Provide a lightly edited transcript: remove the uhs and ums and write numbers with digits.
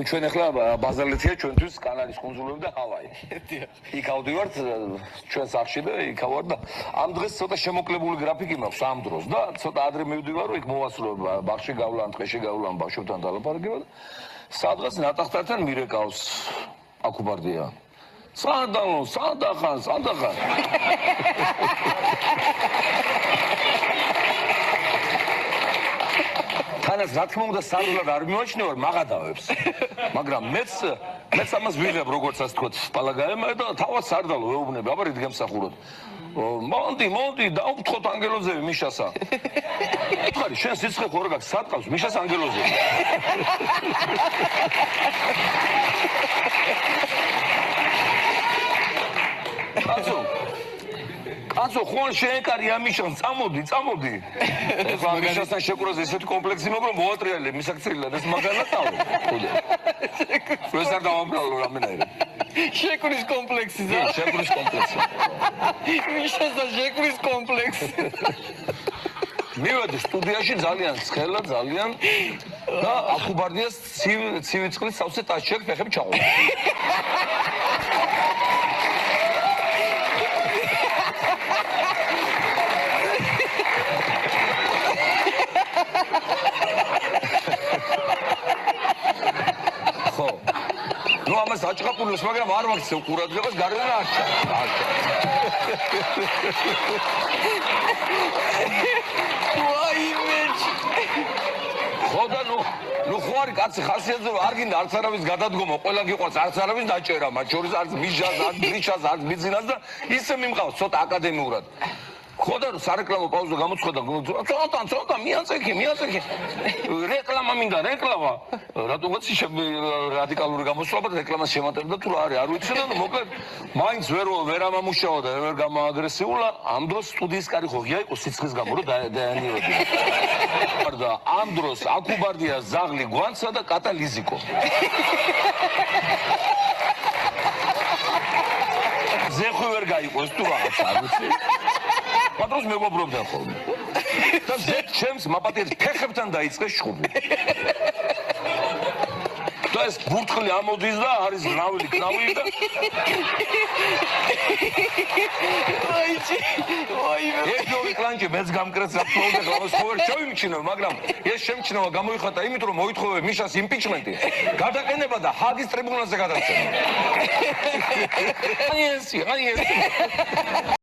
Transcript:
ჩვენ ახლა ბაზალეთია ჩვენთვის კანარის კუნძულები და ჰავაი. იქ ავდივართ ჩვენ სახში და იქ ავარ და ამ დღეს ცოტა შემოკლებული გრაფიკი მაქვს ამ დროს და ცოტა ადრე მივდივარ რომ იქ მოვასრულებ ბაღში გავლან, ტყეში გავლან, ბავშვებთან დალაპარაკება და სადღაც ნატახტართან მირეკავს აკუბარდია. სადახან. თანაც რა თქმა უნდა სარულად არ მივაჩნევარ მაღადავებს მაგრამ მეც ამას ვიღებ როგორც ასე თქვა პალაგაემა და თავად სარდალო ვეუბნები აბა რით გემსახუროთ მონტი დაუფრთხოთ ანგელოზები მიშასა ხარი შენ სიცხე ხო რა გაქვს სატყავს მიშას ანგელოზები კაცო ხონ შეეკარი ამიშან წამოდი ეხლა მიშასთან შეკურაზე ესეთი კომპლექსი მაგრამ მოატრიალე მისაქცრილად ეს მაგალათაო ეს არ დავამბრალო რამენაირად შეკურის კომპლექსი ზა შეკურის კომპლექსი მიშასთან შეკურის კომპლექსი მივედი სტუდიაში ძალიან ცხელა ძალიან და აკუბარდიას ცივი წყლის სავსე ტაჩი აქვს ფეხები ჩაყოლე ну ამას აჭყაპულებს მაგრამ არ ვაქცევ ყურადღებას გარედან არჩა ხო და ნუ ხო არის კაცი ხასიათზე არ გინდა არც არავის გადადგომა ყველა გიყვარს არც არავის დაჭერა მათ შორის არც მიშას არც გრიშას არც ბიზნესს და ისე მიმყავს ცოტა აკადემიურად ხო და სარეკლამო პაუზა გამოცხადა ცოტა მიაწექი რეკლამა მინდა რეკლამა რატომაც რადიკალური გამოსვლაბად რეკლამას შემატებდა თუ რა არის არ ვიცი და მოკლედ მაინც ვერ ამამუშავა და ვერ გამააგრესიულა ამ დროს სტუდიის კარი ხო ღია იყო სიცხის გამო რომ დაანიეროდი და ამ დროს აკუბარდია ზაღლი გვანცა და კატალიზიკო ზეხვი ვერ გაიყოს თუ რაღაც არ ვიცი პატრონს მეგობრობდა ხოლმე და ჩემს მაპატიებს ფეხებთან დაიწყეს შხუბი და ეს ბურთყლი ამოდის და არის გნავილი და ექნოვი კლანჭი მეც გამკრეც აფლოვდა გლავას ხوار შევიმჩინო მაგრამ ეს შემჩნევა გამოიხატა იმიტომ რომ მოითხოვე მიშას იმპიჩმენტი გადაყენება და ჰაგის ტრიბუნალზე გადაცემა აი ეს